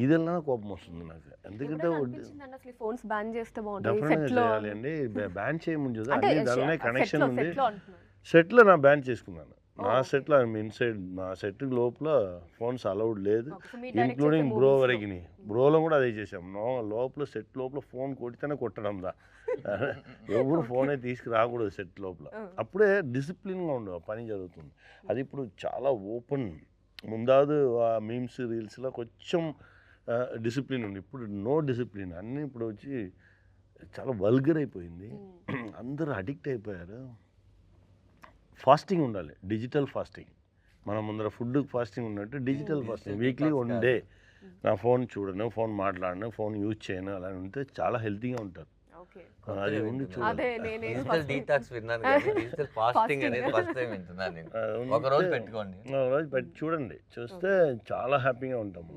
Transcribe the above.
ఇది వెళ్ళినా కోపం వస్తుంది నాకు. ఎందుకంటే అసలు ఫోన్స్ బ్యాన్ చేస్తే డెఫినెట్గా చేయాలి అండి. బ్యాన్ చేయముందు అన్ని దానిలోనే కనెక్షన్ ఉంది. సెట్లో నా బ్యాన్ చేసుకున్నాను. నా సెట్లో ఇన్సైడ్ నా సెట్ లోపల ఫోన్స్ అలౌడ్ లేదు, ఇంక్లూడింగ్ బ్రో వరకు. బ్రోలో కూడా అదే చేసాం. లోపల సెట్ లోపల ఫోన్ కొడితేనే కొట్టడం దా, ఎవరు ఫోనే తీసుకురాకూడదు సెట్ లోపల. అప్పుడే డిసిప్లిన్గా ఉండవు పని జరుగుతుంది. అది ఇప్పుడు చాలా ఓపెన్. ముందాదు ఆ మీమ్స్ రీల్స్లో కొంచెం డిసిప్లిన్ ఉంది, ఇప్పుడు నో డిసిప్లిన్. అన్నీ ఇప్పుడు వచ్చి చాలా వల్గర్ అయిపోయింది. అందరూ అడిక్ట్ అయిపోయారు. ఫాస్టింగ్ ఉండాలి, డిజిటల్ ఫాస్టింగ్. మన ముందర ఫుడ్ ఫాస్టింగ్ ఉన్నట్టు డిజిటల్ ఫాస్టింగ్. వీక్లీ 1 డే నా ఫోన్ చూడను, ఫోన్ మాట్లాడను, ఫోన్ యూజ్ చేయను, అలా ఉంటే చాలా హెల్తీగా ఉంటారు. అది ఉండి చూడాలి. ఒక రోజు పెట్టి చూడండి, చూస్తే చాలా హ్యాపీగా ఉంటాము.